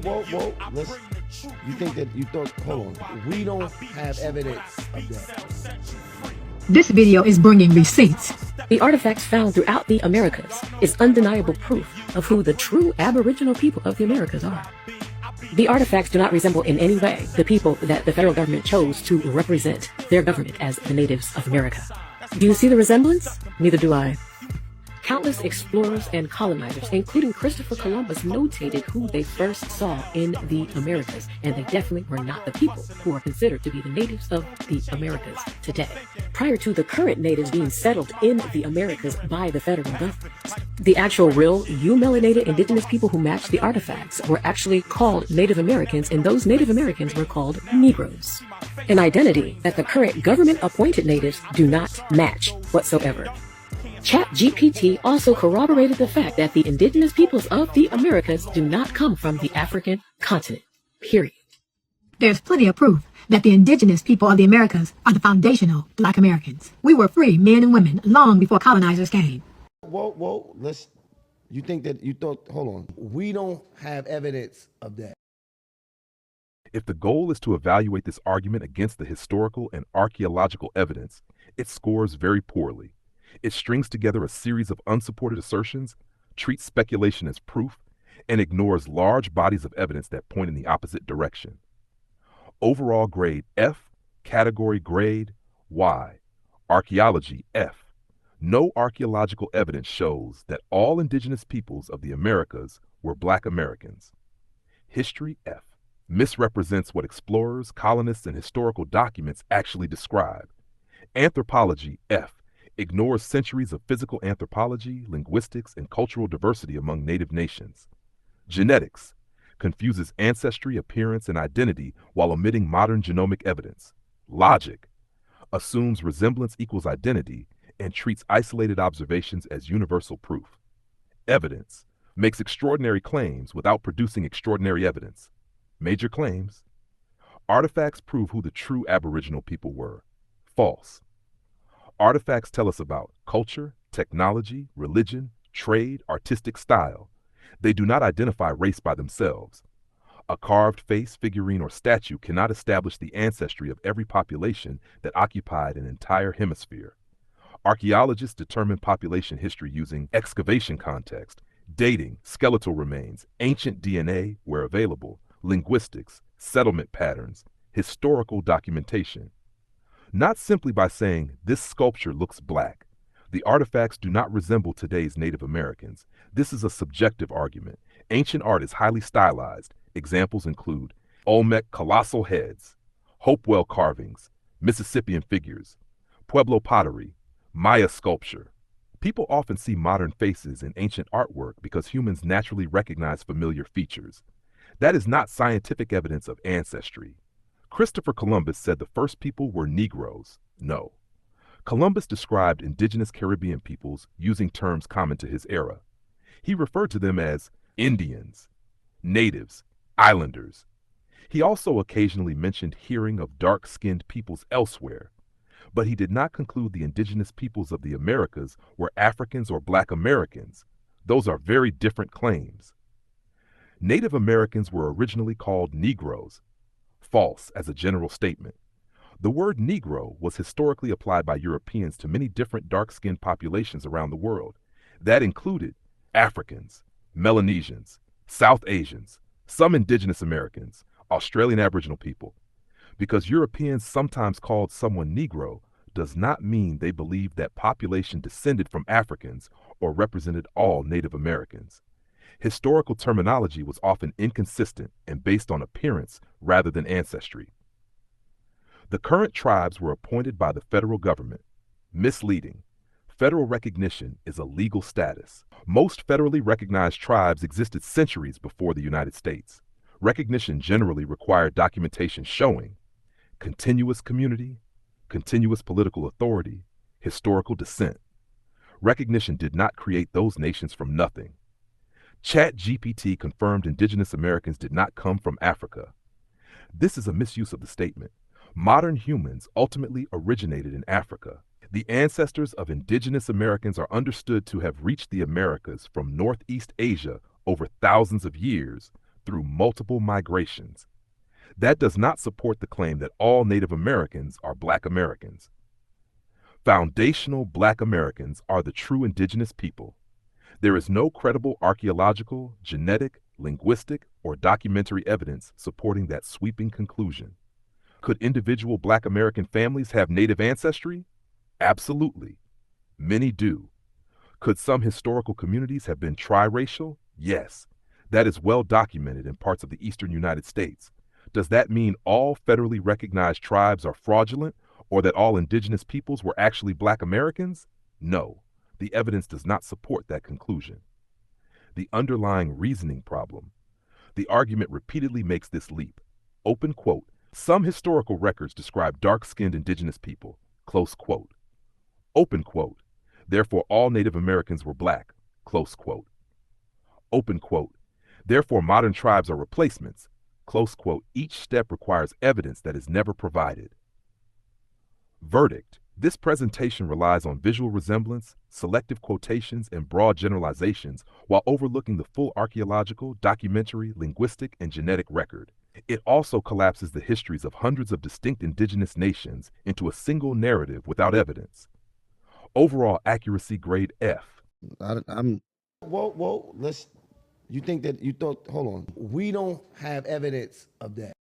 whoa. You think that you thought, hold on. We don't have evidence of that. This video is bringing receipts. The artifacts found throughout the Americas is undeniable proof of who the true Aboriginal people of the Americas are. The artifacts do not resemble in any way the people that the federal government chose to represent their government as the natives of America. Do you see the resemblance? Neither do I. Countless explorers and colonizers, including Christopher Columbus, notated who they first saw in the Americas, and they definitely were not the people who are considered to be the natives of the Americas today. Prior to the current natives being settled in the Americas by the federal government, the actual real melanated indigenous people who matched the artifacts were actually called Native Americans, and those Native Americans were called Negroes, an identity that the current government-appointed natives do not match whatsoever. ChatGPT also corroborated the fact that the indigenous peoples of the Americas do not come from the African continent, period. There's plenty of proof that the indigenous people of the Americas are the foundational Black Americans. We were free men and women long before colonizers came. Whoa. You think that you thought, hold on. We don't have evidence of that. If the goal is to evaluate this argument against the historical and archaeological evidence, it scores very poorly. It strings together a series of unsupported assertions, treats speculation as proof, and ignores large bodies of evidence that point in the opposite direction. Overall grade F, category grade Y, archaeology F. No archaeological evidence shows that all indigenous peoples of the Americas were Black Americans. History F, misrepresents what explorers, colonists, and historical documents actually describe. Anthropology F, ignores centuries of physical anthropology, linguistics, and cultural diversity among native nations. Genetics confuses ancestry, appearance, and identity while omitting modern genomic evidence. Logic assumes resemblance equals identity and treats isolated observations as universal proof. Evidence makes extraordinary claims without producing extraordinary evidence. Major claims. Artifacts prove who the true Aboriginal people were. False. Artifacts tell us about culture, technology, religion, trade, artistic style. They do not identify race by themselves. A carved face, figurine, or statue cannot establish the ancestry of every population that occupied an entire hemisphere. Archaeologists determine population history using excavation context, dating, skeletal remains, ancient DNA where available, linguistics, settlement patterns, historical documentation. Not simply by saying, this sculpture looks Black. The artifacts do not resemble today's Native Americans. This is a subjective argument. Ancient art is highly stylized. Examples include Olmec colossal heads, Hopewell carvings, Mississippian figures, Pueblo pottery, Maya sculpture. People often see modern faces in ancient artwork because humans naturally recognize familiar features. That is not scientific evidence of ancestry. Christopher Columbus said the first people were Negroes. No. Columbus described indigenous Caribbean peoples using terms common to his era. He referred to them as Indians, natives, islanders. He also occasionally mentioned hearing of dark-skinned peoples elsewhere, but he did not conclude the indigenous peoples of the Americas were Africans or Black Americans. Those are very different claims. Native Americans were originally called Negroes. False as a general statement. The word Negro was historically applied by Europeans to many different dark-skinned populations around the world. That included Africans, Melanesians, South Asians, some indigenous Americans, Australian Aboriginal people. Because Europeans sometimes called someone Negro does not mean they believed that population descended from Africans or represented all Native Americans. Historical terminology was often inconsistent and based on appearance rather than ancestry. The current tribes were appointed by the federal government. Misleading. Federal recognition is a legal status. Most federally recognized tribes existed centuries before the United States. Recognition generally required documentation showing continuous community, continuous political authority, historical descent. Recognition did not create those nations from nothing. ChatGPT confirmed indigenous Americans did not come from Africa. This is a misuse of the statement. Modern humans ultimately originated in Africa. The ancestors of indigenous Americans are understood to have reached the Americas from Northeast Asia over thousands of years, through multiple migrations. That does not support the claim that all Native Americans are Black Americans. Foundational Black Americans are the true indigenous people. There is no credible archaeological, genetic, linguistic, or documentary evidence supporting that sweeping conclusion. Could individual Black American families have Native ancestry? Absolutely. Many do. Could some historical communities have been triracial? Yes. That is well documented in parts of the eastern United States. Does that mean all federally recognized tribes are fraudulent or that all indigenous peoples were actually Black Americans? No. The evidence does not support that conclusion. The underlying reasoning problem. The argument repeatedly makes this leap. Open quote, some historical records describe dark-skinned indigenous people, close quote. Open quote, therefore all Native Americans were Black, close quote. Open quote, therefore modern tribes are replacements, close quote. Each step requires evidence that is never provided. Verdict. This presentation relies on visual resemblance, selective quotations, and broad generalizations while overlooking the full archaeological, documentary, linguistic, and genetic record. It also collapses the histories of hundreds of distinct indigenous nations into a single narrative without evidence. Overall accuracy grade F. I'm. Whoa, let's. You think that you thought? Hold on. We don't have evidence of that.